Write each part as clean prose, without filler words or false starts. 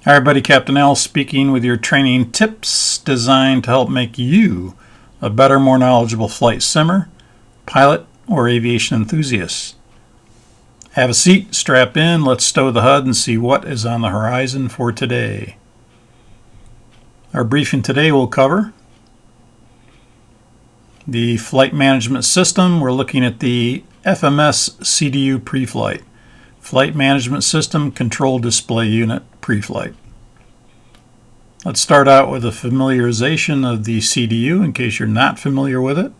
Hi everybody, Captain Al speaking with your training tips designed to help make you a better, more knowledgeable flight simmer, pilot, or aviation enthusiast. Have a seat, strap in, let's stow the HUD and see what is on the horizon for today. Our briefing today will cover the flight management system. We're looking at the FMS-CDU Preflight. Flight Management System Control Display Unit Preflight. Let's start out with a familiarization of the CDU in case you're not familiar with it.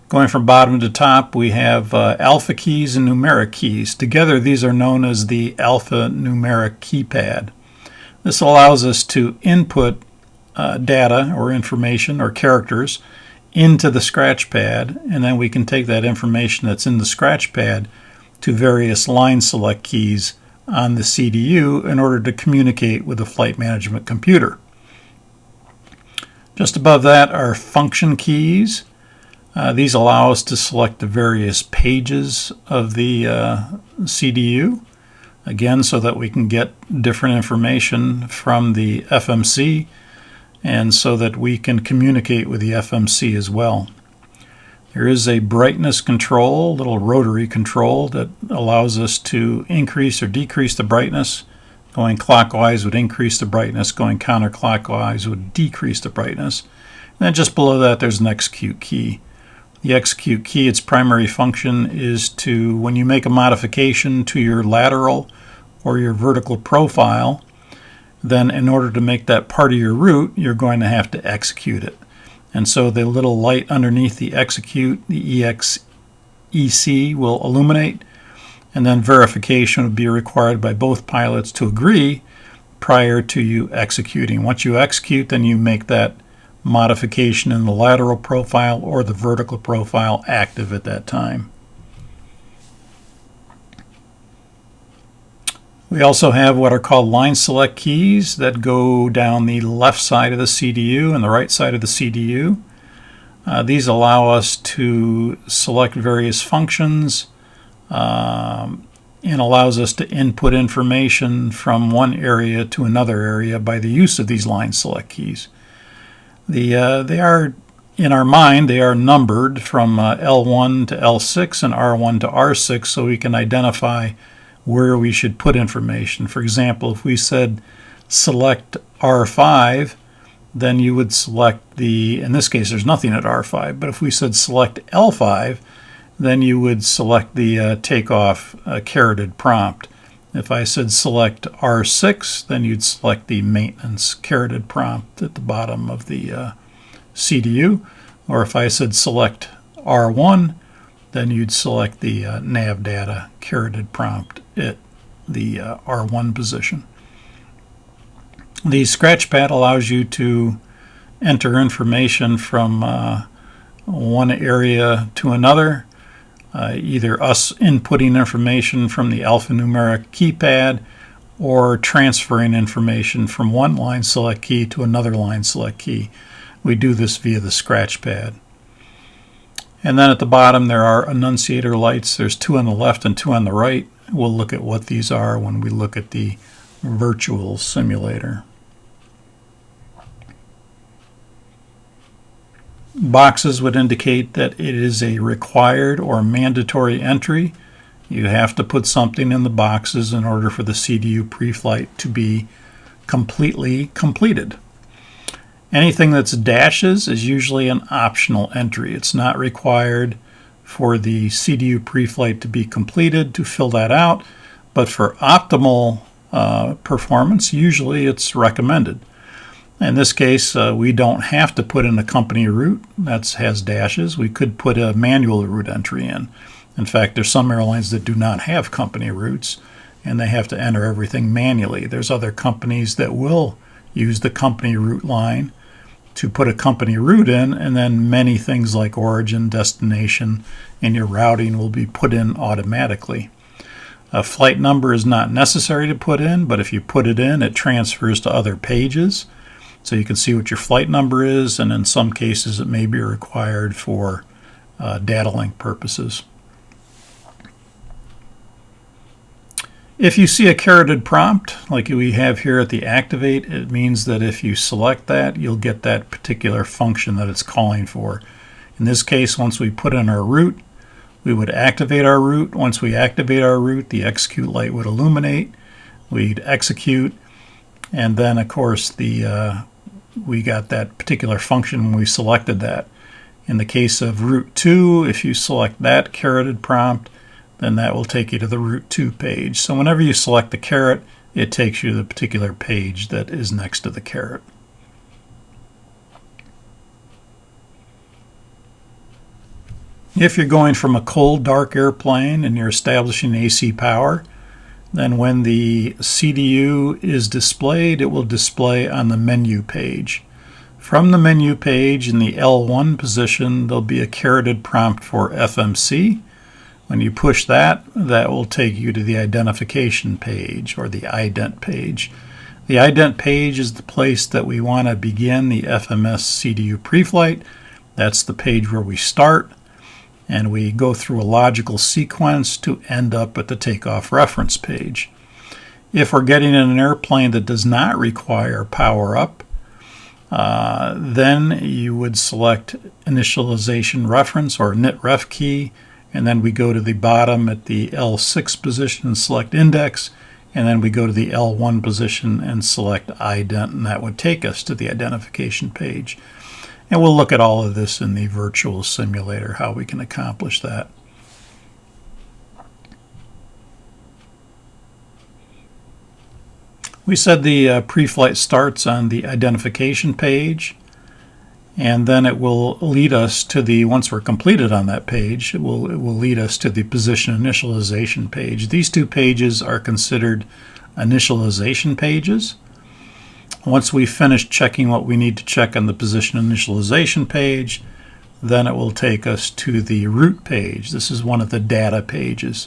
Going from bottom to top, we have alpha keys and numeric keys. Together, these are known as the alpha-numeric keypad. This allows us to input data or information or characters into the Scratchpad, and then we can take that information that's in the Scratchpad to various line select keys on the CDU in order to communicate with the flight management computer. Just above that are function keys. These allow us to select the various pages of the CDU, again, so that we can get different information from the FMC and so that we can communicate with the FMC as well. There is a brightness control, little rotary control, that allows us to increase or decrease the brightness. Going clockwise would increase the brightness, going counterclockwise would decrease the brightness. And then just below that there's an execute key. The execute key, its primary function is to, when you make a modification to your lateral or your vertical profile, then in order to make that part of your route, you're going to have to execute it. And so the little light underneath the execute, the EXEC, will illuminate, and then verification would be required by both pilots to agree prior to you executing. Once you execute, then you make that modification in the lateral profile or the vertical profile active at that time. We also have what are called line select keys that go down the left side of the CDU and the right side of the CDU. These allow us to select various functions and allows us to input information from one area to another area by the use of these line select keys. They are, in our mind, they are numbered from L1 to L6 and R1 to R6 so we can identify where we should put information. For example, if we said select R5, then you would select the, in this case there's nothing at R5, but if we said select L5, then you would select the takeoff carroted prompt. If I said select R6, then you'd select the maintenance carroted prompt at the bottom of the CDU. Or if I said select R1, then you'd select the nav data carroted prompt at the R1 position. The Scratchpad allows you to enter information from one area to another, either us inputting information from the alphanumeric keypad or transferring information from one line select key to another line select key. We do this via the Scratchpad. And then at the bottom there are Annunciator lights. There's two on the left and two on the right. We'll look at what these are when we look at the virtual simulator. Boxes would indicate that it is a required or mandatory entry. You have to put something in the boxes in order for the CDU preflight to be completely completed. Anything that's dashes is usually an optional entry. It's not required for the CDU preflight to be completed to fill that out, but for optimal performance, usually it's recommended. In this case, we don't have to put in a company route that has dashes. We could put a manual route entry in. In fact, there's some airlines that do not have company routes, and they have to enter everything manually. There's other companies that will use the company route line to put a company route in, and then many things like origin, destination, and your routing will be put in automatically. A flight number is not necessary to put in, but if you put it in, it transfers to other pages. So you can see what your flight number is, and in some cases it may be required for data link purposes. If you see a caroted prompt, like we have here at the activate, it means that if you select that, you'll get that particular function that it's calling for. In this case, once we put in our route, we would activate our route. Once we activate our route, the execute light would illuminate. We'd execute, and then of course we got that particular function when we selected that. In the case of route 2, if you select that caroted prompt, then that will take you to the route 2 page. So whenever you select the caret, it takes you to the particular page that is next to the caret. If you're going from a cold, dark airplane and you're establishing AC power, then when the CDU is displayed, it will display on the menu page. From the menu page in the L1 position, there'll be a caroted prompt for FMC. When you push that, that will take you to the identification page, or the IDENT page. The IDENT page is the place that we want to begin the FMS-CDU Preflight. That's the page where we start, and we go through a logical sequence to end up at the takeoff reference page. If we're getting in an airplane that does not require power up, then you would select initialization reference, or NIT-REF key, and then we go to the bottom at the L6 position and select index, and then we go to the L1 position and select ident, and that would take us to the identification page. And we'll look at all of this in the virtual simulator, how we can accomplish that. We said the pre-flight starts on the identification page, and then it will lead us to the, once we're completed on that page, it will lead us to the position initialization page. These two pages are considered initialization pages. Once we finish checking what we need to check on the position initialization page, then it will take us to the route page. This is one of the data pages.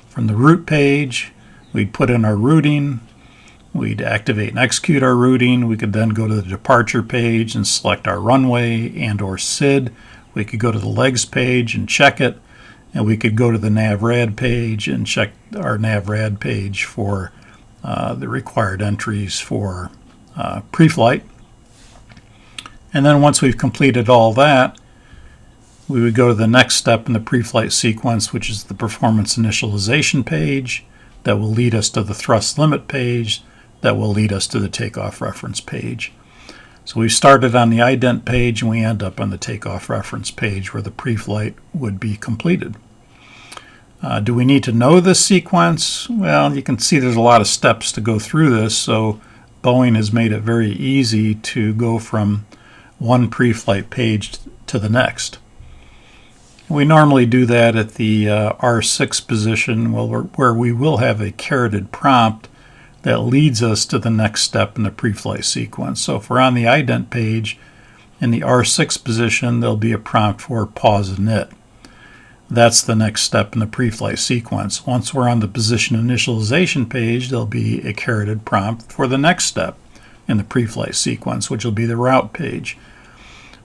From the route page, we'd put in our routing. We'd activate and execute our routing. We could then go to the departure page and select our runway and or SID. We could go to the legs page and check it. And we could go to the NavRad page and check our NavRad page for the required entries for pre-flight. And then once we've completed all that, we would go to the next step in the pre-flight sequence, which is the performance initialization page. That will lead us to the thrust limit page. That will lead us to the takeoff reference page. So we started on the ident page and we end up on the takeoff reference page where the pre-flight would be completed. Do we need to know this sequence? Well, you can see there's a lot of steps to go through this, so Boeing has made it very easy to go from one pre-flight page to the next. We normally do that at the R6 position where we will have a caroted prompt that leads us to the next step in the pre-flight sequence. So if we're on the ident page in the R6 position, there'll be a prompt for pause init. That's the next step in the pre-flight sequence. Once we're on the position initialization page, there'll be a caroted prompt for the next step in the pre-flight sequence, which will be the route page.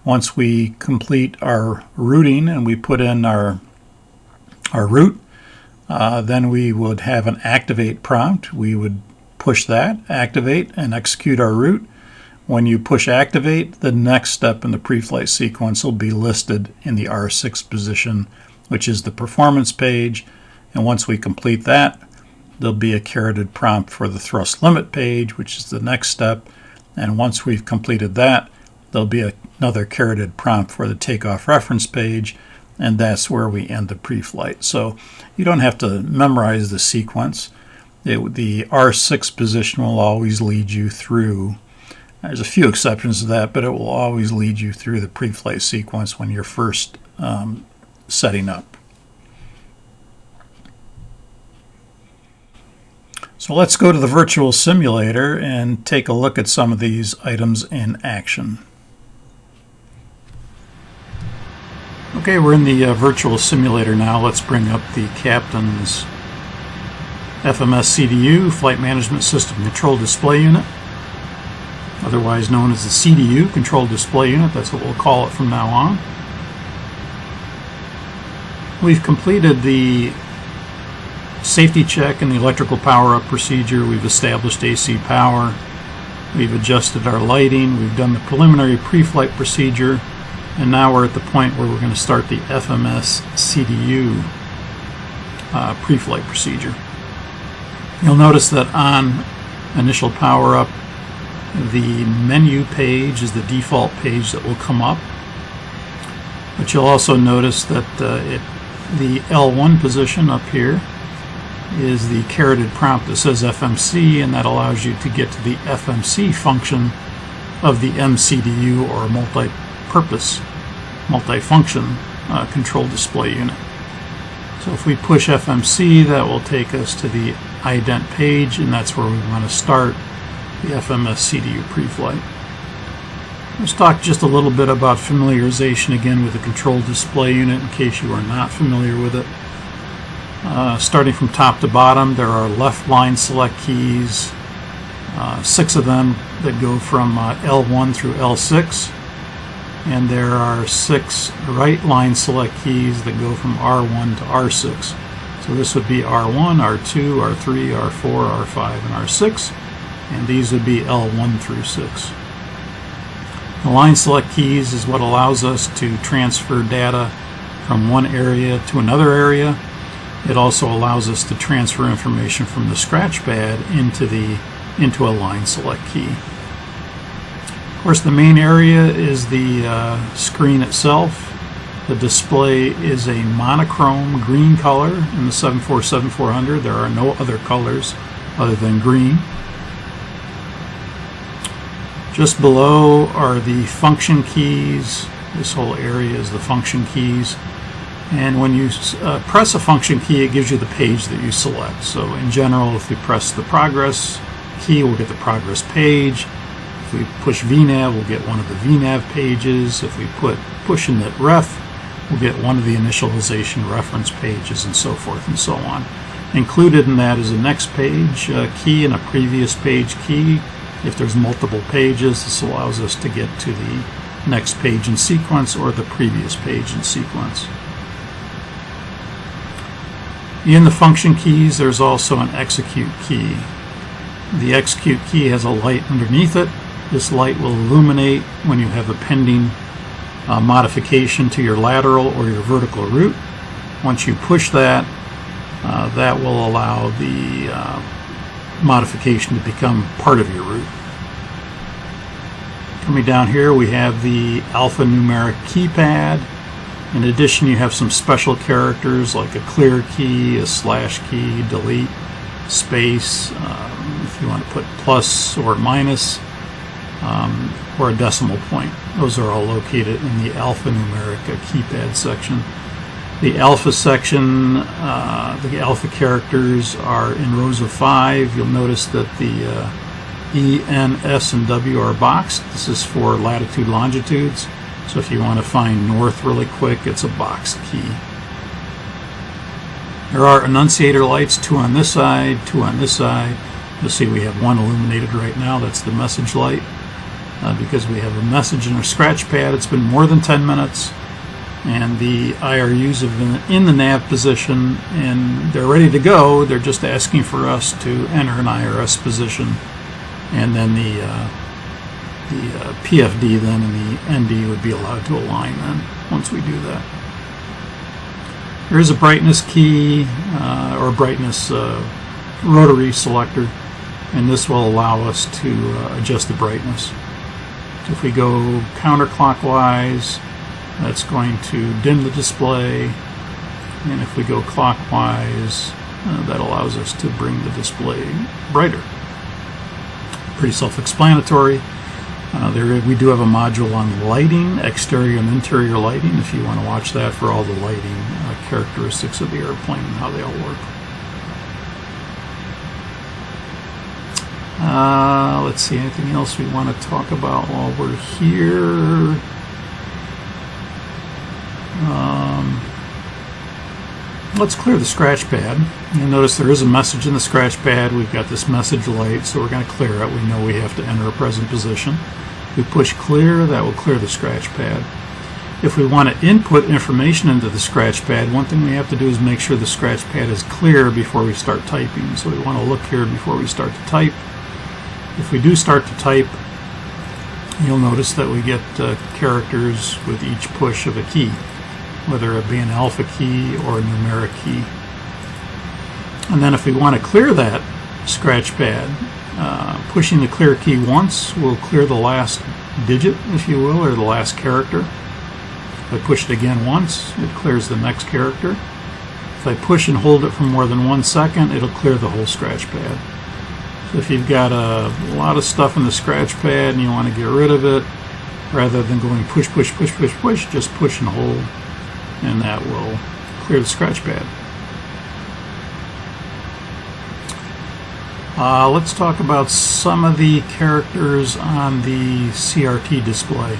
Once we complete our routing and we put in our route, then we would have an activate prompt. We would push that, activate, and execute our route. When you push activate, the next step in the pre-flight sequence will be listed in the R6 position, which is the performance page. And once we complete that, there'll be a caroted prompt for the thrust limit page, which is the next step. And once we've completed that, there'll be another caroted prompt for the takeoff reference page, and that's where we end the pre-flight. So you don't have to memorize the sequence. The R6 position will always lead you through. There's a few exceptions to that, but it will always lead you through the pre-flight sequence when you're first setting up. So let's go to the virtual simulator and take a look at some of these items in action. Okay, we're in the virtual simulator now. Let's bring up the captain's FMS-CDU Flight Management System Control Display Unit, otherwise known as the CDU Control Display Unit. That's what we'll call it from now on. We've completed the safety check in the electrical power-up procedure. We've established AC power. We've adjusted our lighting. We've done the preliminary pre-flight procedure. And now we're at the point where we're going to start the FMS-CDU pre-flight procedure. You'll notice that on initial power-up, the menu page is the default page that will come up. But you'll also notice that the L1 position up here is the caroted prompt that says FMC, and that allows you to get to the FMC function of the MCDU, or multi-purpose, multi-function control display unit. So if we push FMC, that will take us to the IDENT page, and that's where we want to start the FMS-CDU Preflight. Let's talk just a little bit about familiarization again with the control display unit in case you are not familiar with it. Starting from top to bottom, there are left line select keys, 6 of them that go from L1 through L6, and there are 6 right line select keys that go from R1 to R6. So this would be R1, R2, R3, R4, R5, and R6, and these would be L1 through 6. The line select keys is what allows us to transfer data from one area to another area. It also allows us to transfer information from the Scratchpad into a line select key. Of course, the main area is the screen itself. The display is a monochrome green color in the 747-400. There are no other colors other than green. Just below are the function keys. This whole area is the function keys. And when you press a function key, it gives you the page that you select. So in general, if we press the progress key, we'll get the progress page. If we push VNAV, we'll get one of the VNAV pages. If we push init ref, we'll get one of the initialization reference pages, and so forth and so on. Included in that is a next page key and a previous page key. If there's multiple pages, this allows us to get to the next page in sequence or the previous page in sequence. In the function keys, there's also an execute key. The execute key has a light underneath it. This light will illuminate when you have a pending modification to your lateral or your vertical route. Once you push that, that will allow the modification to become part of your route. Coming down here, we have the alphanumeric keypad. In addition, you have some special characters like a clear key, a slash key, delete, space, if you want to put plus or minus, or a decimal point. Those are all located in the alphanumeric keypad section. The alpha section, the alpha characters are in rows of 5. You'll notice that the E, N, S, and W are boxed. This is for latitude, longitudes. So if you want to find north really quick, it's a boxed key. There are annunciator lights, 2 on this side, 2 on this side. You'll see we have 1 illuminated right now. That's the message light. Because we have a message in our Scratchpad, it's been more than 10 minutes. And the IRUs have been in the nav position, and they're ready to go. They're just asking for us to enter an IRS position, and then the PFD then and the ND would be allowed to align then once we do that. There is a brightness key or brightness rotary selector, and this will allow us to adjust the brightness. If we go counterclockwise, that's going to dim the display, and if we go clockwise, that allows us to bring the display brighter. Pretty self-explanatory. We do have a module on lighting, exterior and interior lighting, if you want to watch that for all the lighting characteristics of the airplane and how they all work. Let's see, anything else we want to talk about while we're here? Let's clear the Scratchpad. You'll notice there is a message in the Scratchpad. We've got this message light, so we're going to clear it. We know we have to enter a present position. We push clear, that will clear the Scratchpad. If we want to input information into the Scratchpad, one thing we have to do is make sure the Scratchpad is clear before we start typing. So we want to look here before we start to type. If we do start to type, you'll notice that we get characters with each push of a key, whether it be an alpha key or a numeric key. And then if we want to clear that Scratchpad, pushing the clear key once will clear the last digit, if you will, or the last character. If I push it again once, it clears the next character. If I push and hold it for more than 1 second, it'll clear the whole Scratchpad. So if you've got a lot of stuff in the Scratchpad and you want to get rid of it, rather than going push, push, push, push, push, just push and hold, and that will clear the Scratchpad. Let's talk about some of the characters on the CRT display.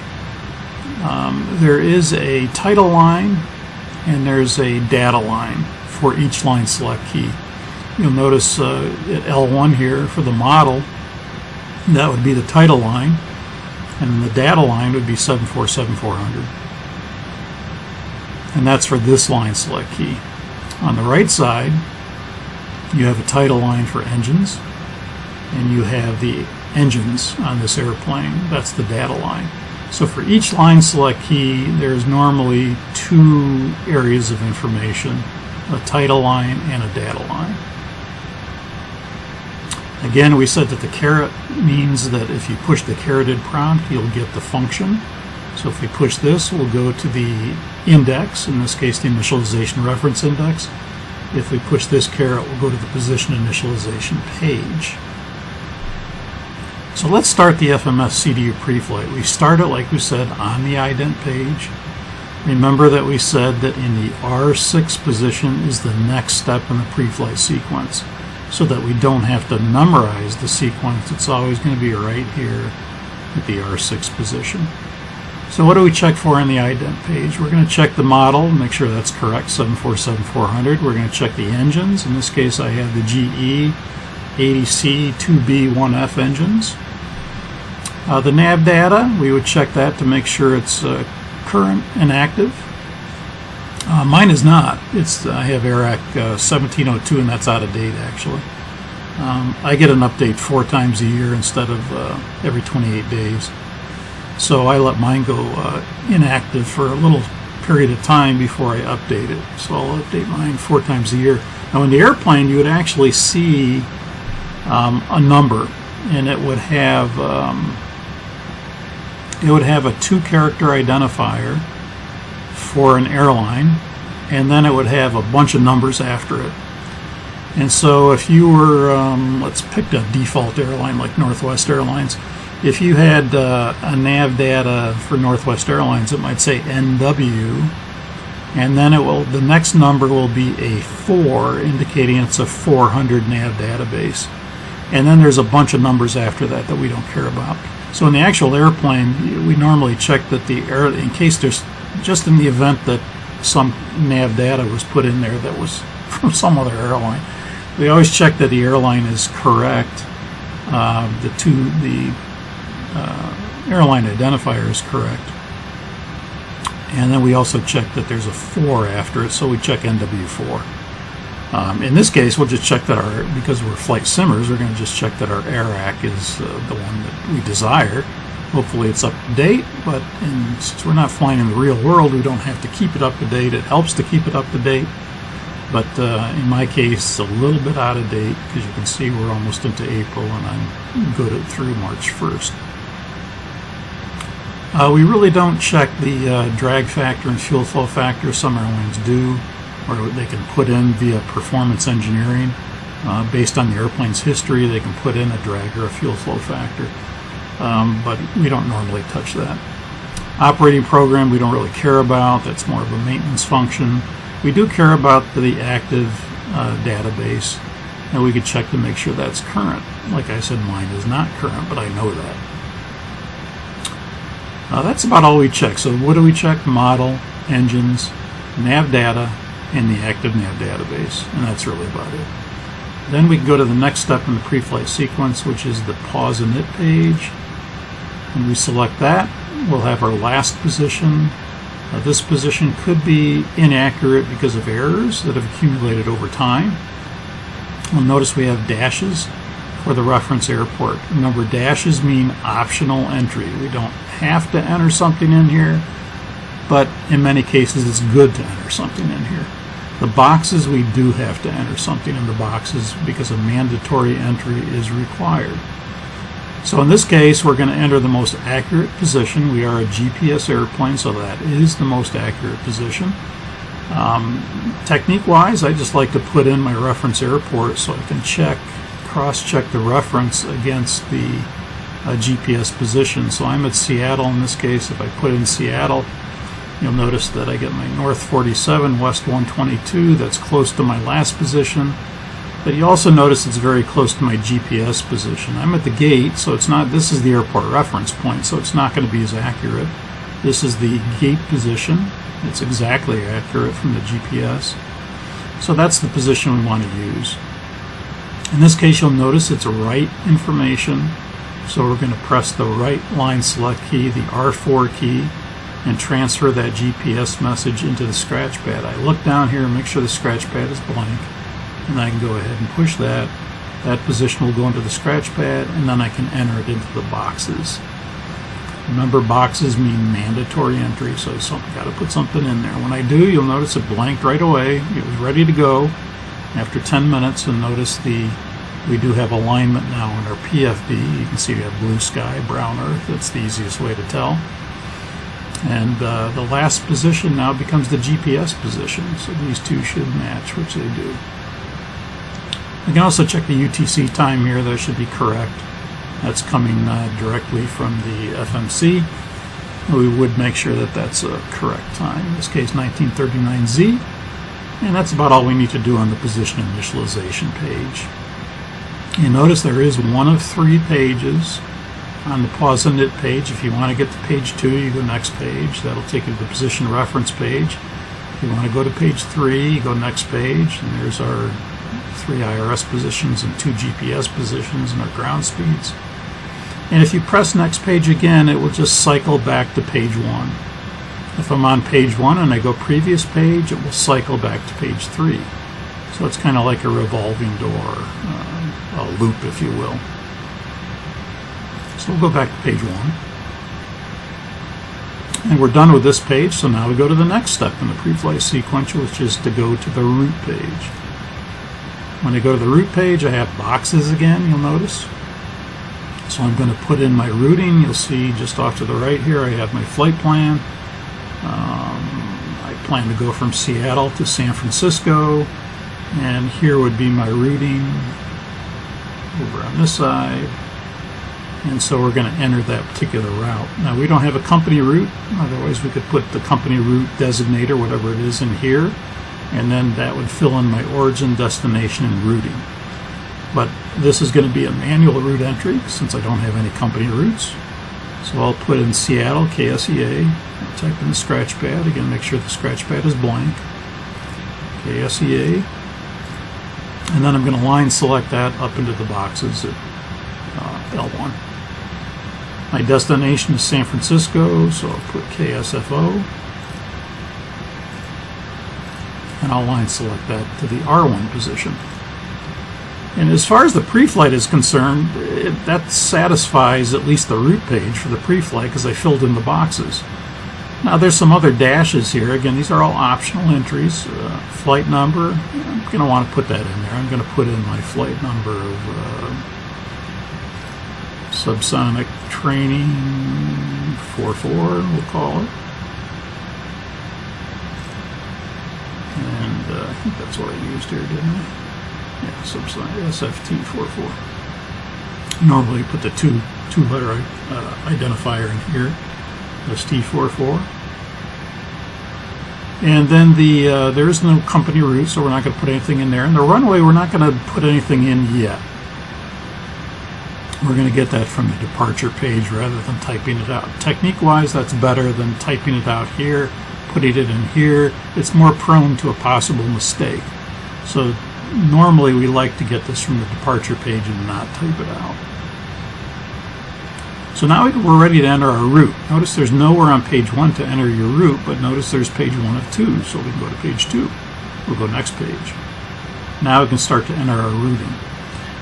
There is a title line and there's a data line for each line select key. You'll notice at L1 here for the model, that would be the title line, and the data line would be 747400. And that's for this line select key. On the right side, you have a title line for engines, and you have the engines on this airplane. That's the data line. So for each line select key, there's normally 2 areas of information, a title line and a data line. Again, we said that the caret means that if you push the careted prompt, you'll get the function. So if we push this, we'll go to the index, in this case the initialization reference index. If we push this caret, we'll go to the position initialization page. So let's start the FMS-CDU Preflight. We start it, like we said, on the IDENT page. Remember that we said that in the R6 position is the next step in the preflight sequence, so that we don't have to memorize the sequence. It's always going to be right here at the R6 position. So what do we check for on the IDENT page? We're going to check the model, make sure that's correct, 747400. We're going to check the engines. In this case, I have the GE 80C 2B 1F engines. The nav data, we would check that to make sure it's current and active. Mine is not. I have AIRAC 1702, and that's out of date actually. I get an update 4 times a year instead of every 28 days. So I let mine go inactive for a little period of time before I update it. So I'll update mine 4 times a year. Now in the airplane, you would actually see a number, and it would have a 2-character identifier for an airline, and then it would have a bunch of numbers after it. And so if you were, let's pick a default airline like Northwest Airlines. If you had a nav data for Northwest Airlines, it might say NW, and then the next number will be a 4, indicating it's a 400 nav database. And then there's a bunch of numbers after that that we don't care about. So in the actual airplane, we normally check that in case there's, just in the event that some nav data was put in there that was from some other airline, we always check that the airline is correct. The airline identifier is correct. And then we also check that there's a 4 after it, so we check NW4. In this case, we'll just check that because we're flight simmers, we're going to just check that our AIRAC is the one that we desire. Hopefully it's up to date, but since we're not flying in the real world, we don't have to keep it up to date. It helps to keep it up to date, but in my case, it's a little bit out of date because you can see we're almost into April and I'm good through March 1st. We really don't check the drag factor and fuel flow factor. Some airlines do, or they can put in via performance engineering. Based on the airplane's history, they can put in a drag or a fuel flow factor, but we don't normally touch that. Operating program we don't really care about. That's more of a maintenance function. We do care about the active database, and we could check to make sure that's current. Like I said, mine is not current, but I know that. That's about all we check. So what do we check? Model, engines, nav data, and the active nav database, and that's really about it. Then we can go to the next step in the pre-flight sequence, which is the pause init page. When we select that, we'll have our last position, This position could be inaccurate because of errors that have accumulated over time. You'll notice we have dashes for the reference airport. Remember, dashes mean optional entry. We don't have to enter something in here, but in many cases it's good to enter something in here. The boxes, we do have to enter something in the boxes because a mandatory entry is required. So in this case, we're going to enter the most accurate position. We are a GPS airplane, so that is the most accurate position. Technique-wise, I just like to put in my reference airport so I can cross-check the reference against the GPS position. So I'm at Seattle in this case. If I put in Seattle, you'll notice that I get my north 47, west 122. That's close to my last position. But you also notice it's very close to my GPS position. I'm at the gate, so it's not, this is the airport reference point, so it's not going to be as accurate. This is the gate position. It's exactly accurate from the GPS. So that's the position we want to use. In this case, you'll notice it's right information. So we're going to press the right line select key, the R4 key, and transfer that GPS message into the Scratchpad. I look down here and make sure the Scratchpad is blank. And I can go ahead and push that. That position will go into the Scratchpad, and then I can enter it into the boxes. Remember, boxes mean mandatory entry, so I've got to put something in there. When I do, you'll notice it blanked right away. It was ready to go after 10 minutes, and notice we do have alignment now in our PFD. You can see we have blue sky, brown earth. That's the easiest way to tell. And the last position now becomes the GPS position, so these two should match, which they do. You can also check the UTC time here. That should be correct. That's coming directly from the FMC. We would make sure that that's a correct time. In this case, 1939Z. And that's about all we need to do on the position initialization page. You notice there is one of 3 pages on the pause and knit page. If you want to get to page 2, you go next page. That'll take you to the position reference page. If you want to go to page 3, you go next page. And there's our 3 IRS positions and 2 GPS positions and our ground speeds. And if you press next page again, it will just cycle back to page 1. If I'm on page 1 and I go previous page, it will cycle back to page 3. So it's kind of like a revolving door, a loop, if you will. So we'll go back to page 1. And we're done with this page, so now we go to the next step in the pre-flight sequence, which is to go to the route page. When I go to the route page, I have boxes again, you'll notice. So I'm going to put in my routing. You'll see just off to the right here, I have my flight plan. I plan to go from Seattle to San Francisco. And here would be my routing over on this side. And so we're going to enter that particular route. Now, we don't have a company route. Otherwise, we could put the company route designator, whatever it is, in here. And then that would fill in my origin, destination, and routing. But this is going to be a manual route entry since I don't have any company routes. So I'll put in Seattle, KSEA. I'll type in the Scratchpad. Again, make sure the Scratchpad is blank. KSEA. And then I'm going to line select that up into the boxes at L1. My destination is San Francisco, so I'll put KSFO. And I'll line select that to the R1 position. And as far as the pre-flight is concerned, that satisfies at least the route page for the pre-flight because I filled in the boxes. Now there's some other dashes here. Again, these are all optional entries. Flight number, I'm going to want to put that in there. I'm going to put in my flight number of subsonic training 44, we'll call it. And I think that's what I used here, didn't I? Yeah, subsonic SFT 44. Normally put the two-letter identifier in here, ST44. And then there is no company route, so we're not going to put anything in there. And the runway, we're not going to put anything in yet. We're going to get that from the departure page rather than typing it out. Technique-wise, that's better than typing it out here, putting it in here. It's more prone to a possible mistake. So normally we like to get this from the departure page and not type it out. So now we're ready to enter our route. Notice there's nowhere on page 1 to enter your route, but notice there's page 1 of 2, so we can go to page 2. We'll go next page. Now we can start to enter our routing.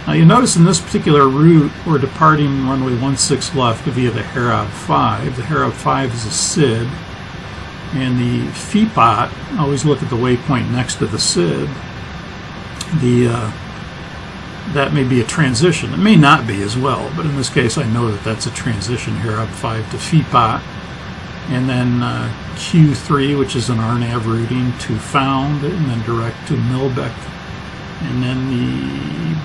Now you notice in this particular route, we're departing runway 16 left via the Herod 5. The Herod 5 is a SID, and the FEPOT, always look at the waypoint next to the SID. That may be a transition. It may not be as well, but in this case I know that that's a transition, Herod 5 to FEPOT. And then Q3, which is an RNAV routing to Found, and then direct to Milbeck. And then the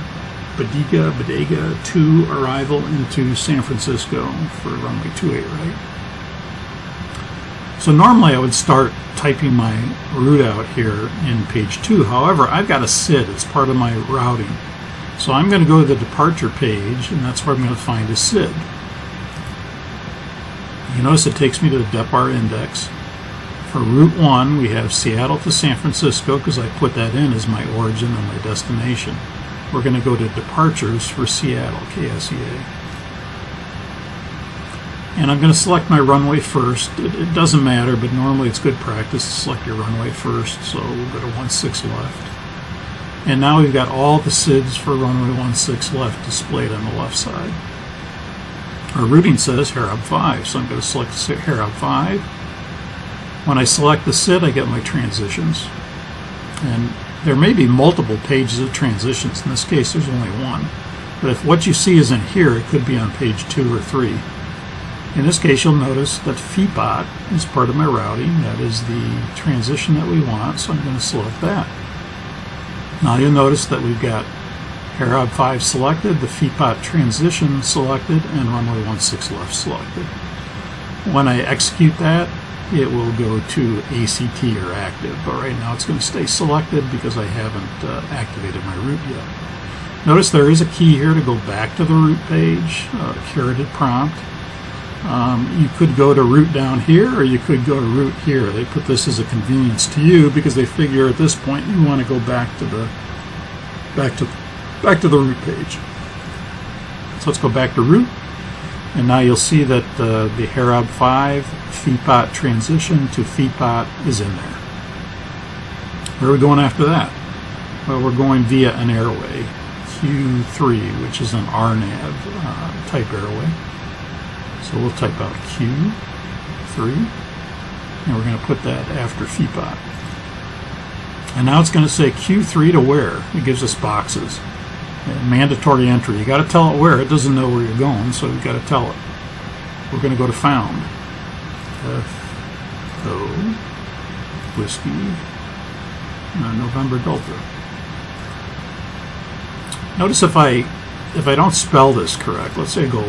Bodega 2 arrival into San Francisco for runway 28, right? So normally I would start typing my route out here in page 2. However, I've got a SID. It's part of my routing. So I'm going to go to the departure page, and that's where I'm going to find a SID. You notice it takes me to the depart index. For Route 1, we have Seattle to San Francisco, because I put that in as my origin and my destination. We're going to go to departures for Seattle, KSEA. And I'm going to select my runway first. It doesn't matter, but normally it's good practice to select your runway first. So we'll go to 16 left. And now we've got all the SIDs for runway 16 left displayed on the left side. Our routing says Herod 5, so I'm going to select Herod 5. When I select the SID, I get my transitions. And there may be multiple pages of transitions. In this case, there's only one. But if what you see isn't here, it could be on page 2 or 3. In this case, you'll notice that FEPOT is part of my routing. That is the transition that we want, so I'm going to select that. Now you'll notice that we've got Herod 5 selected, the FEPOT transition selected, and runway 16 left selected. When I execute that, it will go to ACT or active, but right now it's going to stay selected because I haven't activated my route yet. Notice there is a key here to go back to the route page, curated prompt. You could go to route down here, or you could go to route here. They put this as a convenience to you because they figure at this point you want to go back to the route page. So let's go back to route, and now you'll see that the Herod 5 FEPOT transition to FEPOT is in there. Where are we going after that? Well, we're going via an airway, Q3, which is an RNAV type airway. So we'll type out Q3, and we're going to put that after FEPOT. And now it's going to say Q3 to where? It gives us boxes. Mandatory entry. You got to tell it where. It doesn't know where you're going, so you've got to tell it. We're going to go to Found. F-O, Whiskey, November Delta. Notice if I don't spell this correct, let's say I go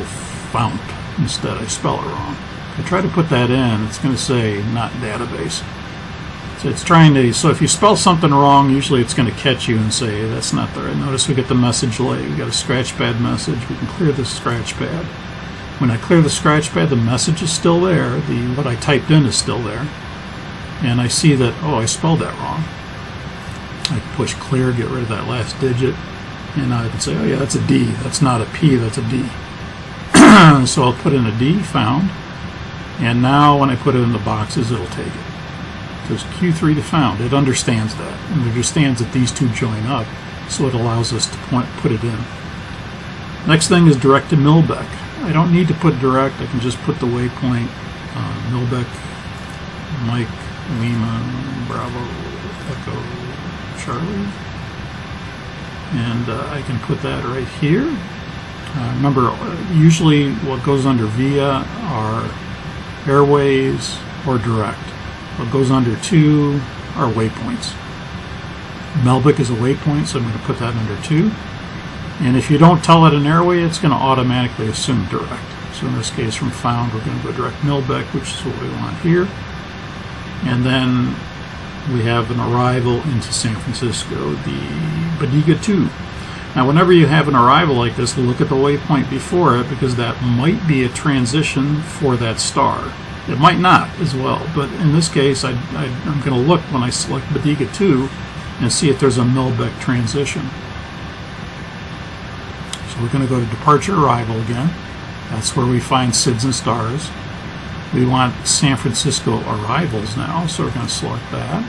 Fount. Instead, I spell it wrong. If I try to put that in, it's going to say not database. So it's trying to, so if you spell something wrong, usually it's going to catch you and say that's not the right. Notice we get the message late. We got a Scratchpad message. We can clear the Scratchpad. When I clear the Scratchpad, the message is still there. What I typed in is still there. And I see that, oh, I spelled that wrong. I can push clear, get rid of that last digit. And now I can say, oh yeah, that's a D. That's not a P, that's a D. So I'll put in a D, Found, and now when I put it in the boxes, it'll take it. It says Q3 to Found. It understands that, and it understands that these two join up, so it allows us to put it in. Next thing is direct to Milbeck. I don't need to put direct. I can just put the waypoint, Milbeck, Mike, Lima, Bravo, Echo, Charlie, and I can put that right here. Remember, usually what goes under via are airways or direct. What goes under two are waypoints. Melbeck is a waypoint, so I'm going to put that under 2. And if you don't tell it an airway, it's going to automatically assume direct. So in this case, from Found, we're going to go direct Milbeck, which is what we want here. And then we have an arrival into San Francisco, the Bodega 2. Now, whenever you have an arrival like this, look at the waypoint before it, because that might be a transition for that star. It might not as well, but in this case, I'm going to look when I select Bodega 2 and see if there's a Milbeck transition. So we're going to go to Departure Arrival again. That's where we find SIDS and stars. We want San Francisco arrivals now, so we're going to select that.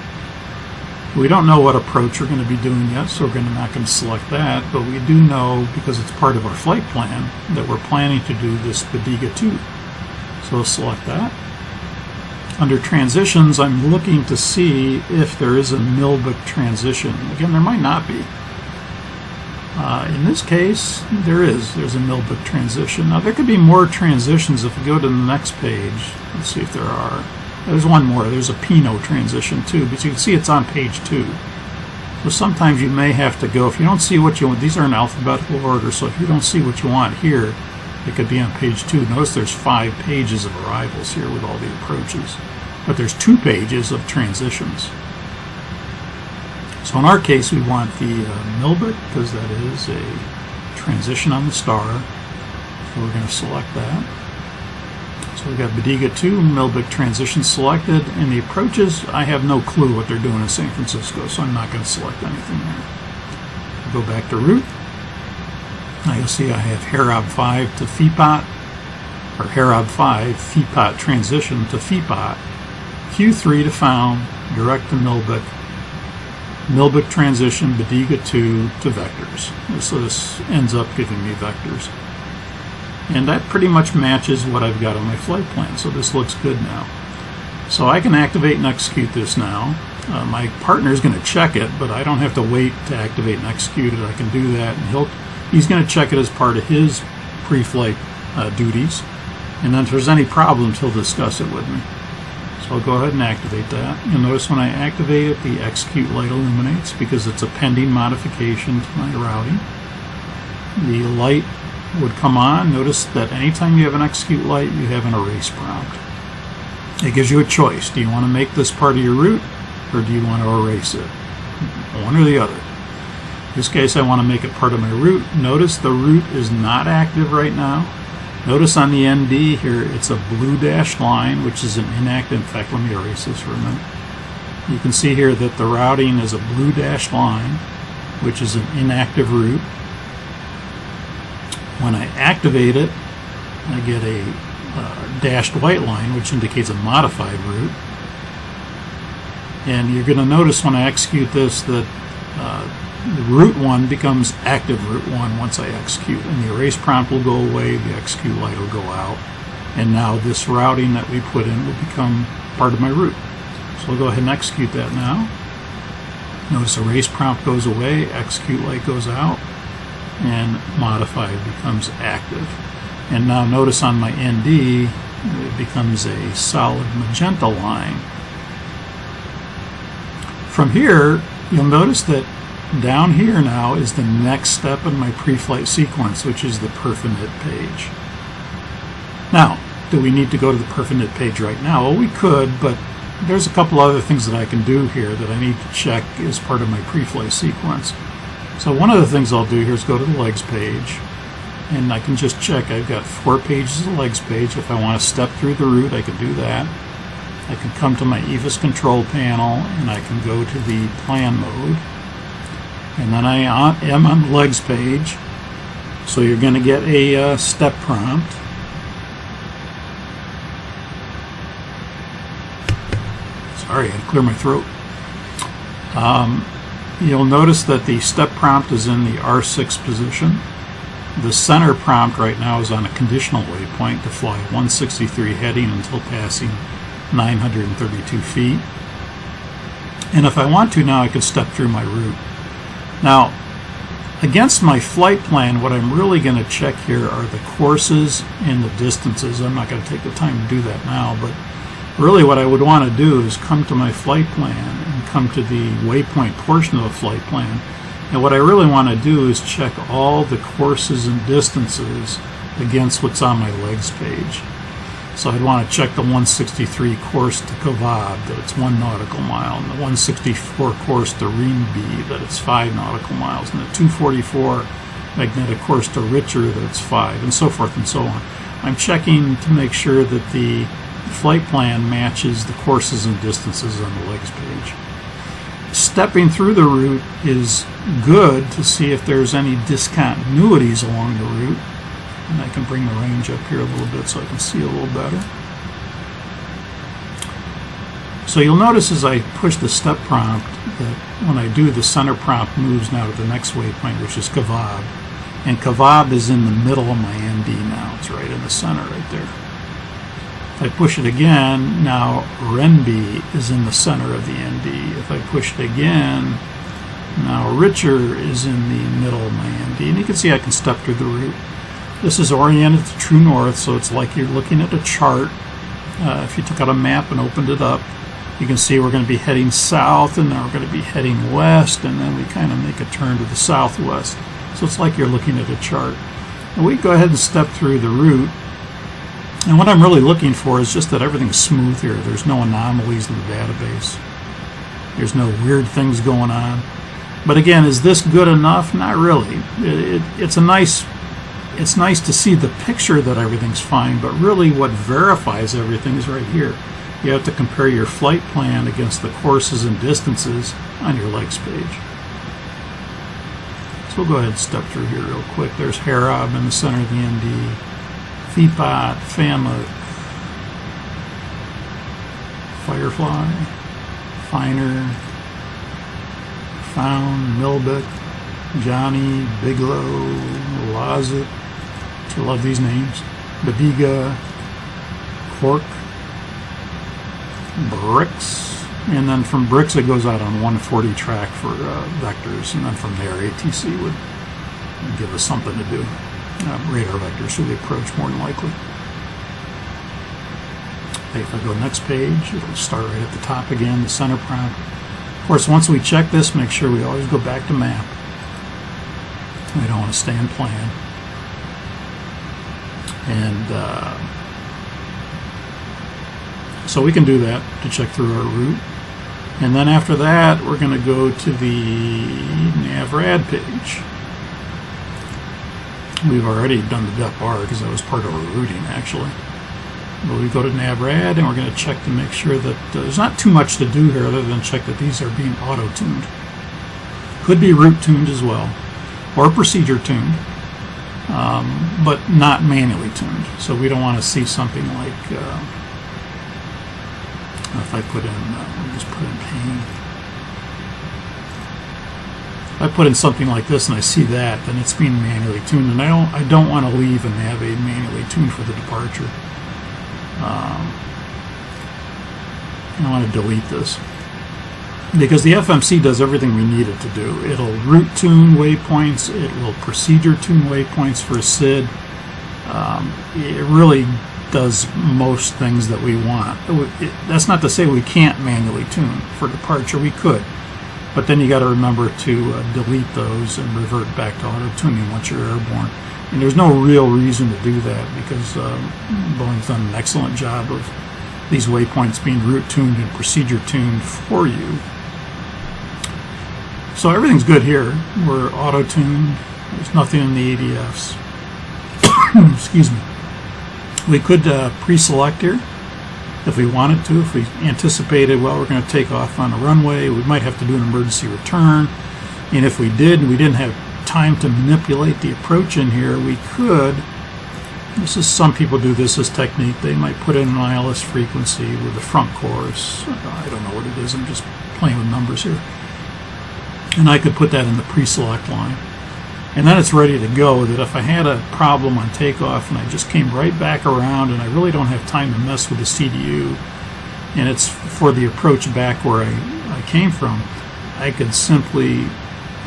We don't know what approach we're going to be doing yet, so we're not going to select that, but we do know, because it's part of our flight plan, that we're planning to do this Bodega 2. So we'll select that. Under transitions, I'm looking to see if there is a Milbeck transition. Again, there might not be. In this case, there's a Milbeck transition. Now, there could be more transitions if we go to the next page. Let's see if there are. There's one more. There's a Pinot transition too, but you can see it's on page 2. So sometimes you may have to go, if you don't see what you want, these are in alphabetical order, so if you don't see what you want here, it could be on page 2. Notice there's 5 pages of arrivals here with all the approaches, but there's 2 pages of transitions. So in our case, we want the Milbeck, because that is a transition on the star, so we're going to select that. So we've got Bodega 2, Milbeck transition selected, and the approaches, I have no clue what they're doing in San Francisco, so I'm not going to select anything there. Go back to route. Now you'll see I have HEROB 5 to FIPOT, or HEROB 5, FIPOT transition to FIPOT, Q3 to Found, direct to Milbeck, Milbeck transition, Bodega 2 to vectors. So this ends up giving me vectors. And that pretty much matches what I've got on my flight plan, so this looks good now. So I can activate and execute this now. My partner is going to check it, but I don't have to wait to activate and execute it. I can do that, and he's going to check it as part of his pre-flight duties. And then if there's any problems, he'll discuss it with me. So I'll go ahead and activate that. You'll notice when I activate it, the execute light illuminates because it's a pending modification to my routing. The light would come on. Notice that anytime you have an execute light, you have an erase prompt. It gives you a choice. Do you want to make this part of your route, or do you want to erase it? One or the other. In this case, I want to make it part of my route. Notice the route is not active right now. Notice on the ND here, it's a blue dashed line, which is an inactive. In fact, let me erase this for a minute. You can see here that the routing is a blue dashed line, which is an inactive route. When I activate it, I get a dashed white line, which indicates a modified route. And you're going to notice when I execute this that route 1 becomes active route 1 once I execute. And the erase prompt will go away, the execute light will go out. And now this routing that we put in will become part of my route. So I'll go ahead and execute that now. Notice erase prompt goes away, execute light goes out, and modified becomes active. And now notice on my ND, it becomes a solid magenta line. From here, you'll notice that down here now is the next step in my pre-flight sequence, which is the perf-init page. Now, do we need to go to the perf-init page right now? Well, we could, but there's a couple other things that I can do here that I need to check as part of my pre-flight sequence. So one of the things I'll do here is go to the legs page, and I can just check. I've got 4 pages of legs page. If I want to step through the route, I can do that. I can come to my EVIS control panel, and I can go to the plan mode. And then I am on the legs page, so you're going to get a step prompt. Sorry, I had to clear my throat. You'll notice that the step prompt is in the R6 position. The center prompt right now is on a conditional waypoint to fly 163 heading until passing 932 feet. And if I want to now, I can step through my route. Now, against my flight plan, what I'm really going to check here are the courses and the distances. I'm not going to take the time to do that now, but really what I would want to do is come to my flight plan and come to the waypoint portion of the flight plan. And what I really want to do is check all the courses and distances against what's on my legs page. So I'd want to check the 163 course to Kavab, that it's 1 nautical mile, and the 164 course to Rienby, that it's 5 nautical miles, and the 244 magnetic course to Richer, that it's 5, and so forth and so on. I'm checking to make sure that the flight plan matches the courses and distances on the legs page. Stepping through the route is good to see if there's any discontinuities along the route. And I can bring the range up here a little bit so I can see a little better. So you'll notice as I push the step prompt that when I do, the center prompt moves now to the next waypoint, which is kebab. And kebab is in the middle of my ND now. It's right in the center right there. If I push it again, now Renby is in the center of the ND. If I push it again, now Richer is in the middle of my ND. And you can see I can step through the route. This is oriented to true north, so it's like you're looking at a chart. If you took out a map and opened it up, you can see we're going to be heading south, and then we're going to be heading west, and then we kind of make a turn to the southwest. So it's like you're looking at a chart. And we go ahead and step through the route. And what I'm really looking for is just that everything's smooth here. There's no anomalies in the database. There's no weird things going on. But again, is this good enough? Not really. It's nice to see the picture that everything's fine, but really what verifies everything is right here. You have to compare your flight plan against the courses and distances on your legs page. So we'll go ahead and step through here real quick. There's Harab in the center of the ND, Feepot, Famut, Firefly, Finer, Found, Milbeck, Johnny, Bigelow, Lazet, I love these names, Badiga, Cork, Bricks, and then from Bricks it goes out on 140 track for vectors, and then from there ATC would give us something to do. Radar vectors for the approach, more than likely. If I go next page, it'll start right at the top again, the center prompt. Of course, once we check this, make sure we always go back to map. We don't want to stay in plan. And so we can do that to check through our route. And then after that, we're going to go to the NavRad page. We've already done the DEPR because that was part of our routing, actually. But we go to NavRad, and we're going to check to make sure that there's not too much to do here other than check that these are being auto-tuned. Could be route-tuned as well, or procedure-tuned, but not manually tuned. So we don't want to see something like, if I put in, let me just put in pain. If I put in something like this and I see that, then it's being manually tuned, and I don't want to leave a nav aid manually tuned for the departure. I want to delete this because the FMC does everything we need it to do. It'll route tune waypoints, it will procedure tune waypoints for a SID. It really does most things that we want. That's not to say we can't manually tune for departure. We could, but then you got to remember to delete those and revert back to auto tuning once you're airborne. And there's no real reason to do that because Boeing's done an excellent job of these waypoints being route tuned and procedure tuned for you. So everything's good here. We're auto tuned. There's nothing in the ADFs. Excuse me. We could pre-select here if we wanted to. If we anticipated, well, we're going to take off on a runway, we might have to do an emergency return. And if we did, and we didn't have time to manipulate the approach in here, we could, some people do this as technique, they might put in an ILS frequency with the front course. I don't know what it is, I'm just playing with numbers here. And I could put that in the pre-select line. And then it's ready to go, that if I had a problem on takeoff and I just came right back around and I really don't have time to mess with the CDU, and it's for the approach back where I came from, I could simply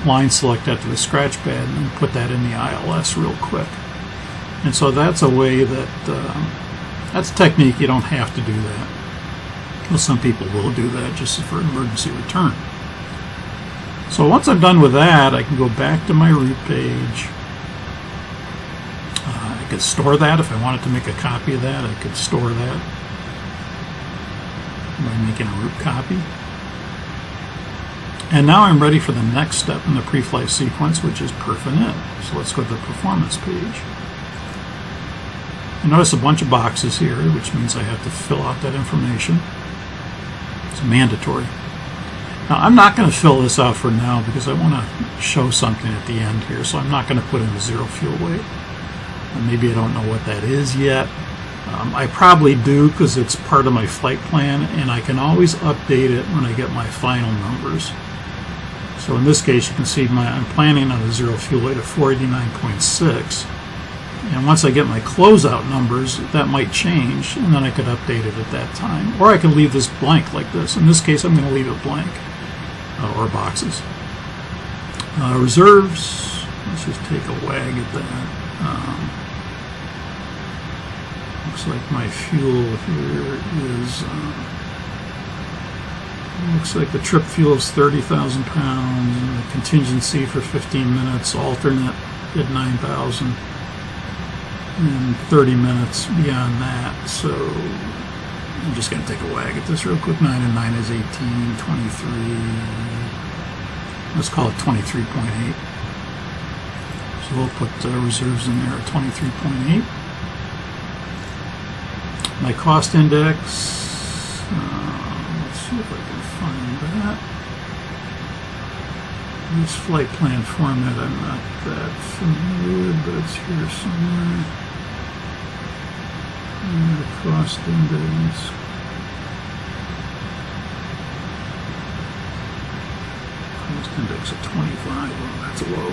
line select that to the Scratchpad and put that in the ILS real quick. And so that's a way that, that's a technique. You don't have to do that. Well, some people will do that just for an emergency return. So once I'm done with that, I can go back to my route page. I could store that. If I wanted to make a copy of that, I could store that by making a route copy. And now I'm ready for the next step in the pre-flight sequence, which is perf and in. So let's go to the performance page. You notice a bunch of boxes here, which means I have to fill out that information. It's mandatory. Now, I'm not going to fill this out for now because I want to show something at the end here, so I'm not going to put in a zero fuel weight. Maybe I don't know what that is yet. I probably do because it's part of my flight plan, and I can always update it when I get my final numbers. So in this case, you can see I'm planning on a zero fuel weight of 489.6. And once I get my closeout numbers, that might change, and then I could update it at that time. Or I could leave this blank like this. In this case, I'm going to leave it blank, or boxes. Reserves, let's just take a wag at that. Looks like my fuel here is, looks like the trip fuel is 30,000 pounds, and the contingency for 15 minutes, alternate at 9,000, and 30 minutes beyond that. So I'm just going to take a wag at this real quick. 9 and 9 is 18, 23, let's call it 23.8. So we'll put reserves in there at 23.8. My cost index, let's see if I can find that. This flight plan format I'm not that familiar with, but it's here somewhere. And the cost index. Cost index of 25, well, that's low.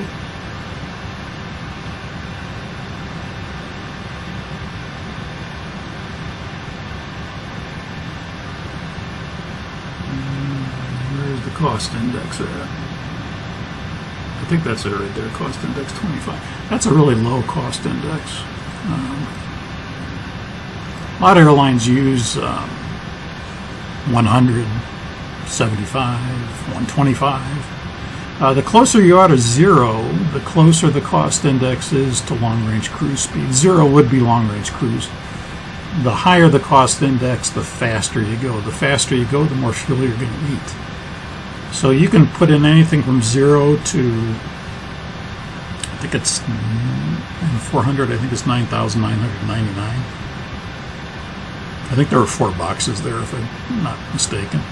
The cost index at. I think that's it right there, cost index 25. That's a really low cost index. A lot of airlines use 100, 75, 125. The closer you are to zero, the closer the cost index is to long-range cruise speed. Zero would be long-range cruise. The higher the cost index, the faster you go. The faster you go, the more fuel you're going to eat. So you can put in anything from 0 to, I think it's 400, I think it's 9,999. I think there are 4 boxes there, if I'm not mistaken.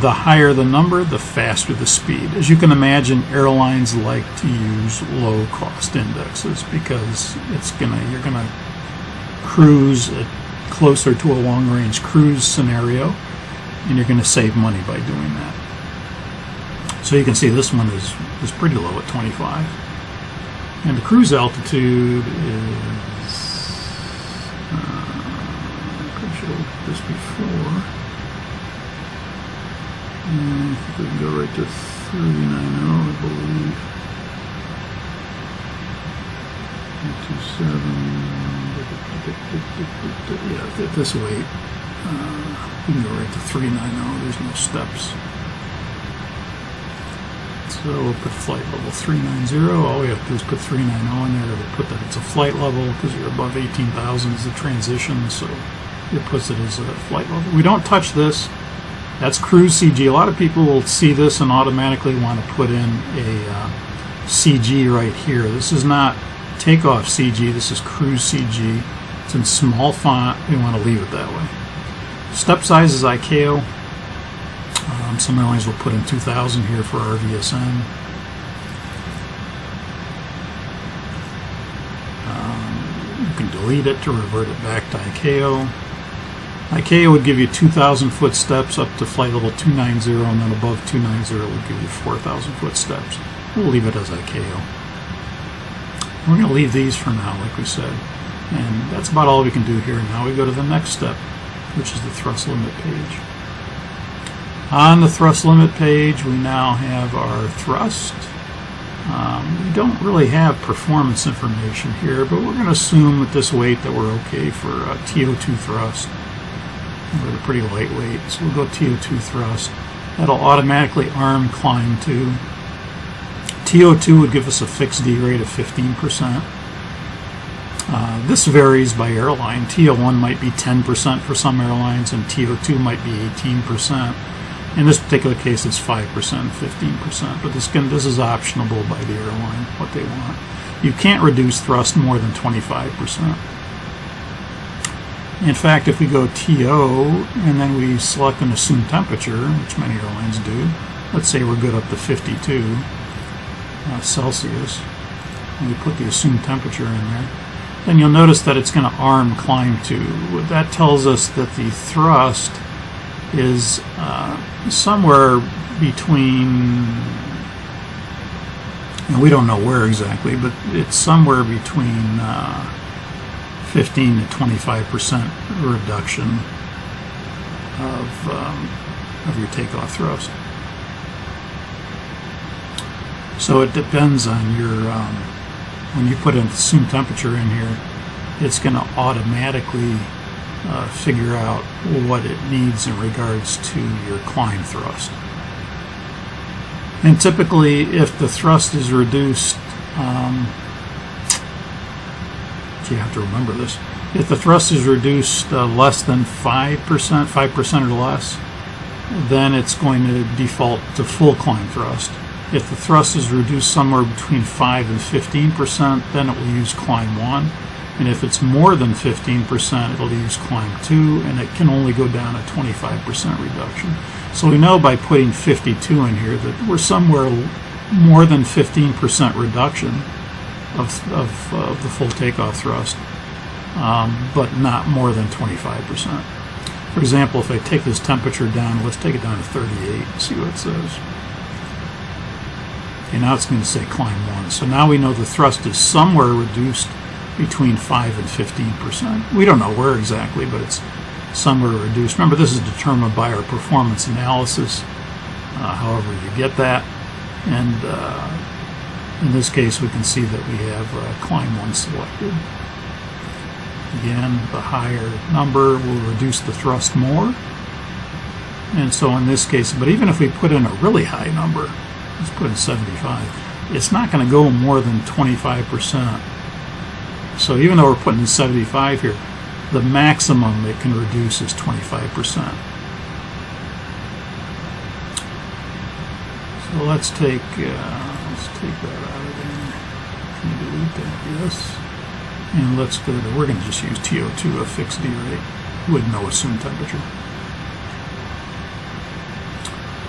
The higher the number, the faster the speed. As you can imagine, airlines like to use low cost indexes because you're gonna cruise closer to a long range cruise scenario, and you're going to save money by doing that. So you can see this one is pretty low at 25. And the cruise altitude is, I'm pretty sure I looked at this before. And I think we can go right to 390, I believe. 27, yeah, this weight. We can go right to 390, there's no steps. So we'll put flight level 390. All we have to do is put 390 in there to put that it's a flight level because you're above 18,000 is the transition, so it puts it as a flight level. We don't touch this. That's cruise CG. A lot of people will see this and automatically want to put in a CG right here. This is not takeoff CG, this is cruise CG. It's in small font. We want to leave it that way. Step size is ICAO. Some airlines will put in 2,000 here for RVSN. You can delete it to revert it back to ICAO. ICAO would give you 2,000 foot steps up to flight level 290, and then above 290 would give you 4,000 foot steps. We'll leave it as ICAO. We're going to leave these for now, like we said. And that's about all we can do here. Now we go to the next step, which is the thrust limit page. On the thrust limit page, we now have our thrust. We don't really have performance information here, but we're going to assume at this weight that we're okay for TO2 thrust. We're pretty lightweight, so we'll go TO2 thrust. That'll automatically arm climb to. TO2 would give us a fixed D rate of 15%. This varies by airline. TO1 might be 10% for some airlines, and TO2 might be 18%. In this particular case, it's 5%, 15%, but this is optionable by the airline, what they want. You can't reduce thrust more than 25%. In fact, if we go TO, and then we select an assumed temperature, which many airlines do, let's say we're good up to 52 Celsius, We put the assumed temperature in there. Then you'll notice that it's going to arm climb to. That tells us that the thrust is somewhere between, and we don't know where exactly, but it's somewhere between 15 to 25% reduction of your takeoff thrust. So it depends on your, when you put an assumed temperature in here, it's going to automatically figure out what it needs in regards to your climb thrust. And typically, if the thrust is reduced, you have to remember this, if the thrust is reduced less than 5% or less, then it's going to default to full climb thrust. If the thrust is reduced somewhere between 5 and 15%, then it will use climb 1. And if it's more than 15%, it'll use climb 2, and it can only go down a 25% reduction. So we know by putting 52 in here that we're somewhere more than 15% reduction of the full takeoff thrust, but not more than 25%. For example, if I take this temperature down, let's take it down to 38 and see what it says. Okay, now it's going to say climb 1. So now we know the thrust is somewhere reduced between 5 and 15%. We don't know where exactly, but it's somewhere reduced. Remember, this is determined by our performance analysis, however you get that. And in this case, we can see that we have climb 1 selected. Again, the higher number will reduce the thrust more. And so in this case, but even if we put in a really high number, let's put in 75, it's not going to go more than 25%. So even though we're putting in 75 here, the maximum it can reduce is 25%. So let's take that out of there. Can you delete that? Yes. And let's go to, we're going to just use TO2, a fixed D rate with no assumed temperature.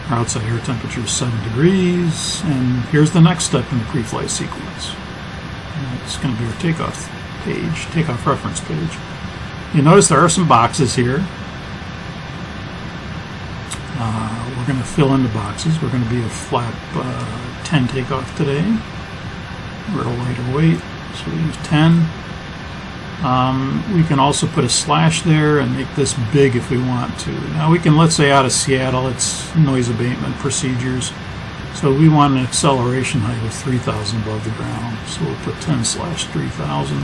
Our outside air temperature is 7 degrees, and here's the next step in the pre-flight sequence. And it's going to be our takeoff page, takeoff reference page. You notice there are some boxes here. We're going to fill in the boxes. We're going to be a flap 10 takeoff today. We're at a lighter weight, so we use 10. We can also put a slash there and make this big if we want to. Now we can, let's say out of Seattle, it's noise abatement procedures. So we want an acceleration height of 3,000 above the ground. So we'll put 10/3000.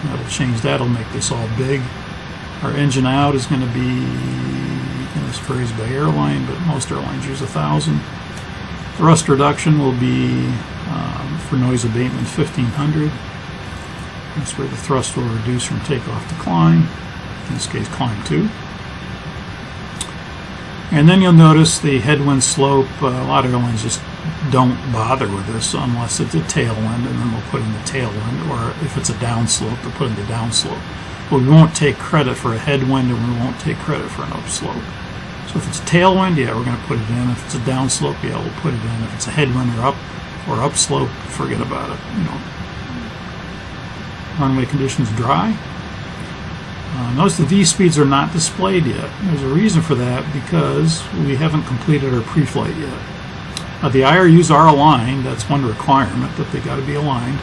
That'll change that. It'll make this all big. Our engine out is going to be, this varies by airline, but most airlines use 1,000. Thrust reduction will be, for noise abatement, 1,500. That's where the thrust will reduce from takeoff to climb. In this case, climb 2. And then you'll notice the headwind slope. A lot of airlines just don't bother with this unless it's a tailwind, and then we'll put in the tailwind, or if it's a downslope, we'll put in the downslope. But we won't take credit for a headwind, and we won't take credit for an upslope. So if it's a tailwind, yeah, we're going to put it in. If it's a downslope, yeah, we'll put it in. If it's a headwind or upslope, forget about it. Runway conditions dry. Notice the V speeds are not displayed yet. There's a reason for that, because we haven't completed our pre-flight yet. The IRUs are aligned. That's one requirement, that they got to be aligned.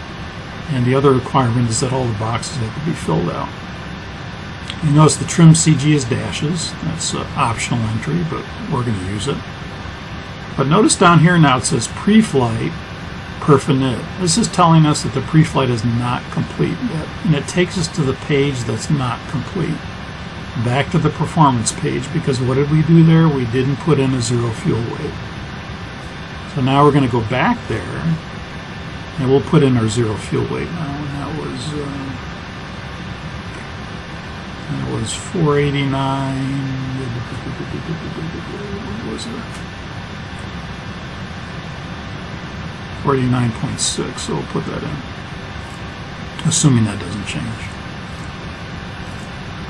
And the other requirement is that all the boxes have to be filled out. You notice the trim CG is dashes. That's an optional entry, but we're going to use it. But notice down here now it says pre-flight perf init. This is telling us that the pre-flight is not complete yet, and it takes us to the page that's not complete. Back to the performance page, because what did we do there? We didn't put in a 0 fuel weight. So now we're going to go back there, and we'll put in our 0 fuel weight now, and that was 489. What was it? 49.6, so we'll put that in, assuming that doesn't change.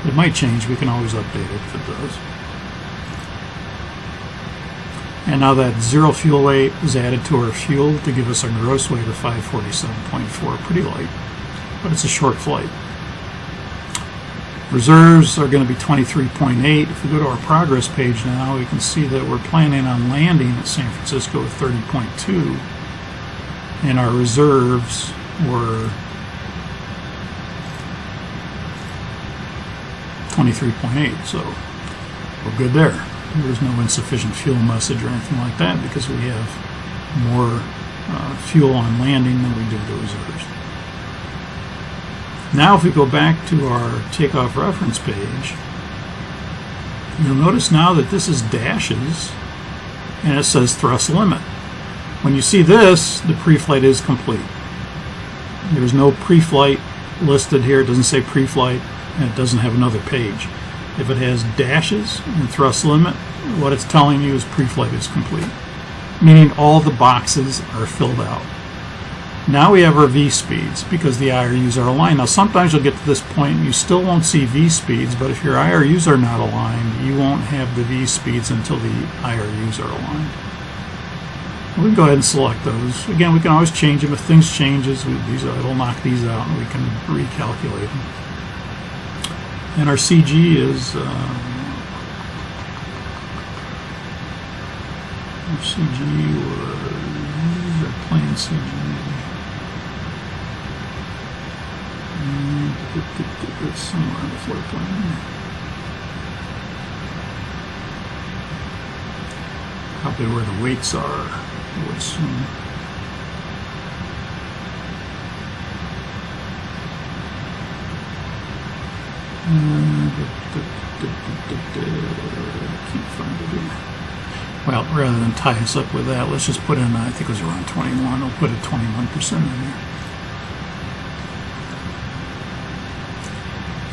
It might change. We can always update it if it does. And now that 0 fuel weight is added to our fuel to give us a gross weight of 547.4. Pretty light, but it's a short flight. Reserves are going to be 23.8. If we go to our progress page now, we can see that we're planning on landing at San Francisco with 30.2, and our reserves were 23.8, so we're good there. There's no insufficient fuel message or anything like that because we have more fuel on landing than we do the reserves. Now if we go back to our takeoff reference page, you'll notice now that this is dashes and it says thrust limit. When you see this, the pre-flight is complete. There's no pre-flight listed here. It doesn't say pre-flight, and it doesn't have another page. If it has dashes and thrust limit, what it's telling you is pre-flight is complete, meaning all the boxes are filled out. Now we have our V speeds because the IRUs are aligned. Now sometimes you'll get to this point and you still won't see V speeds, but if your IRUs are not aligned, you won't have the V speeds until the IRUs are aligned. We can go ahead and select those. Again, we can always change them. If things changes, it'll knock these out and we can recalculate them. And our CG is our CG was our plane CG. It's somewhere on the floor plane. Probably where the weights are, I would assume. Can't find it here. Well, rather than tie us up with that, let's just put in, I think it was around 21. We'll put a 21% in there.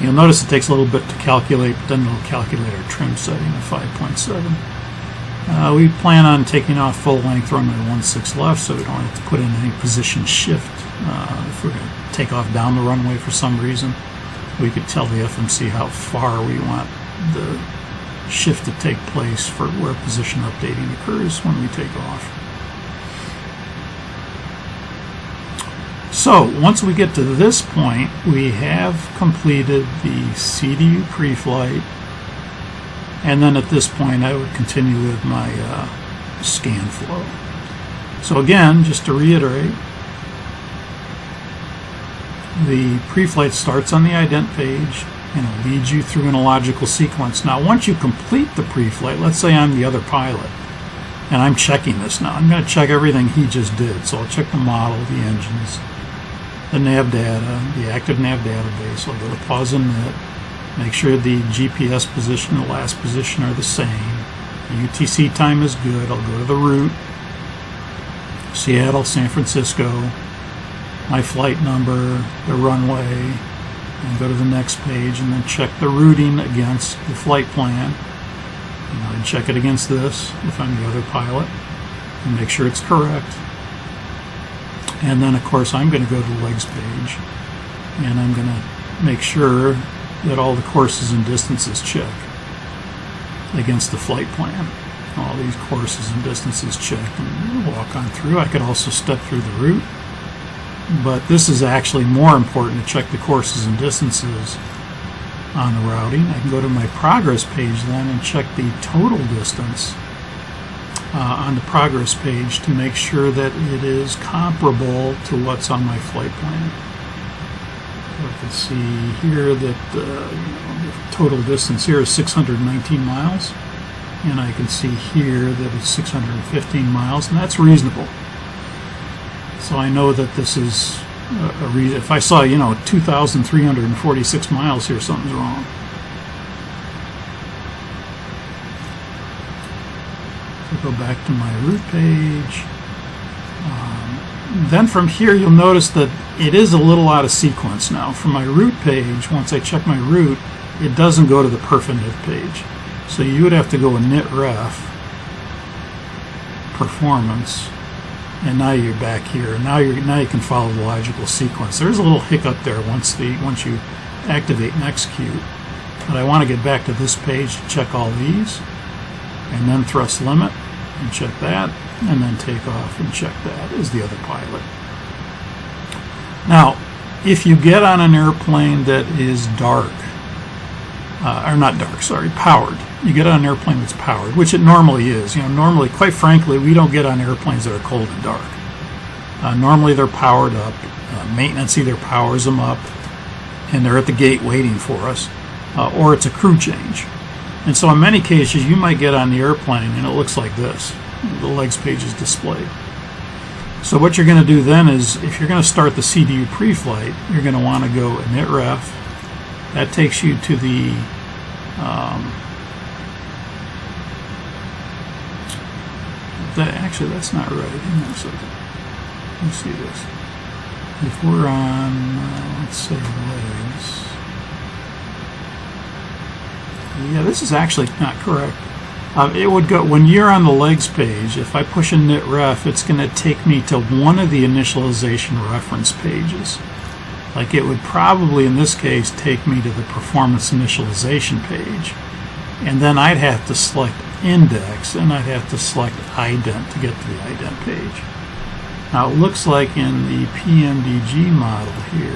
You'll notice it takes a little bit to calculate, but then it'll calculate our trim setting of 5.7. We plan on taking off full length runway 16 left, so we don't have to put in any position shift. If we're going to take off down the runway for some reason, we could tell the FMC how far we want the shift to take place for where position updating occurs when we take off. So once we get to this point, we have completed the CDU Preflight, and then at this point I would continue with my scan flow. So again, just to reiterate, the Preflight starts on the IDENT page and it leads you through in a logical sequence. Now once you complete the Preflight, let's say I'm the other pilot and I'm checking this now. I'm going to check everything he just did. So I'll check the model, the engines, the nav data, the active nav database. I'll go to pause and knit, make sure the GPS position and the last position are the same. The UTC time is good. I'll go to the route, Seattle, San Francisco, my flight number, the runway, and go to the next page and then check the routing against the flight plan. And I'd check it against this if I'm the other pilot and make sure it's correct. And then of course I'm going to go to the legs page and I'm going to make sure that all the courses and distances check against the flight plan. All these courses and distances checked, and walk on through. I could also step through the route, but this is actually more important to check the courses and distances on the routing. I can go to my progress page then and check the total distance on the progress page to make sure that it is comparable to what's on my flight plan. So I can see here that the total distance here is 619 miles, and I can see here that it's 615 miles, and that's reasonable. So I know that this is a reason. If I saw, 2,346 miles here, something's wrong. So go back to my route page. Then from here, you'll notice that it is a little out of sequence now. From my route page, once I check my route, it doesn't go to the perf-init page. So you would have to go init ref, performance, and now you're back here. Now you can follow the logical sequence. There's a little hiccup there once you activate and execute. But I want to get back to this page to check all these, and then thrust limit, and check that, and then take off and check that as the other pilot. Now, if you get on an airplane that is dark, or not dark, sorry, powered. You get on an airplane that's powered, which it normally is. Normally, quite frankly, we don't get on airplanes that are cold and dark. Normally they're powered up. Maintenance either powers them up, and they're at the gate waiting for us, or it's a crew change. And so in many cases, you might get on the airplane and it looks like this. The legs page is displayed. So what you're going to do then is, if you're going to start the CDU pre-flight, you're going to want to go init ref. That takes you to the actually, that's not right. Hang on a second. Let me see this. If we're on, let's say legs. Yeah, this is actually not correct. It would go, when you're on the legs page, if I push init ref, it's going to take me to one of the initialization reference pages. Like it would probably, in this case, take me to the performance initialization page. And then I'd have to select index, and I'd have to select ident to get to the ident page. Now it looks like in the PMDG model here,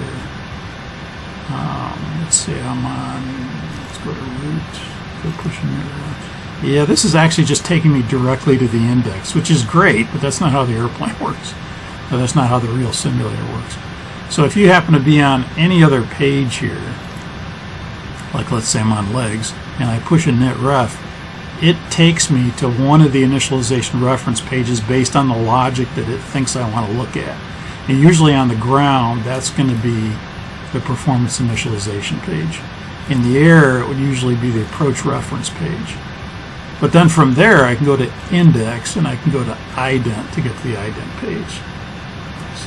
let's see, I'm on, let's go to root, go pushing it. Yeah, this is actually just taking me directly to the index, which is great, but that's not how the airplane works. Or that's not how the real simulator works. So if you happen to be on any other page here, like let's say I'm on legs, and I push init ref, it takes me to one of the initialization reference pages based on the logic that it thinks I want to look at. And usually on the ground, that's going to be the performance initialization page. In the air, it would usually be the approach reference page. But then from there, I can go to index, and I can go to ident to get to the ident page.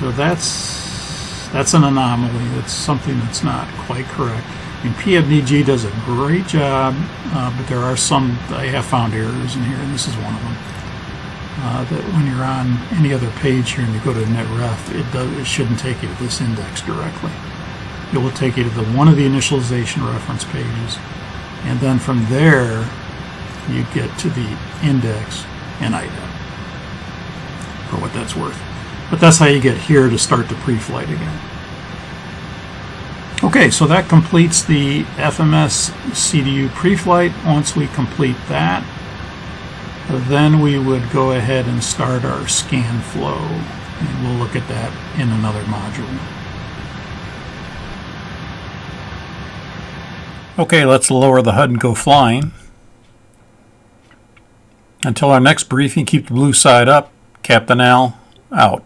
So that's an anomaly. That's something that's not quite correct. I mean, PMDG does a great job, but there are some, I have found errors in here, and this is one of them. That when you're on any other page here and you go to init ref, it shouldn't take you to this index directly. It will take you to one of the initialization reference pages, and then from there you get to the index and ident, for what that's worth. But that's how you get here to start the pre-flight again. Okay, so that completes the FMS-CDU pre-flight. Once we complete that, then we would go ahead and start our scan flow, and we'll look at that in another module. Okay, let's lower the HUD and go flying. Until our next briefing, keep the blue side up. Captain Al, out.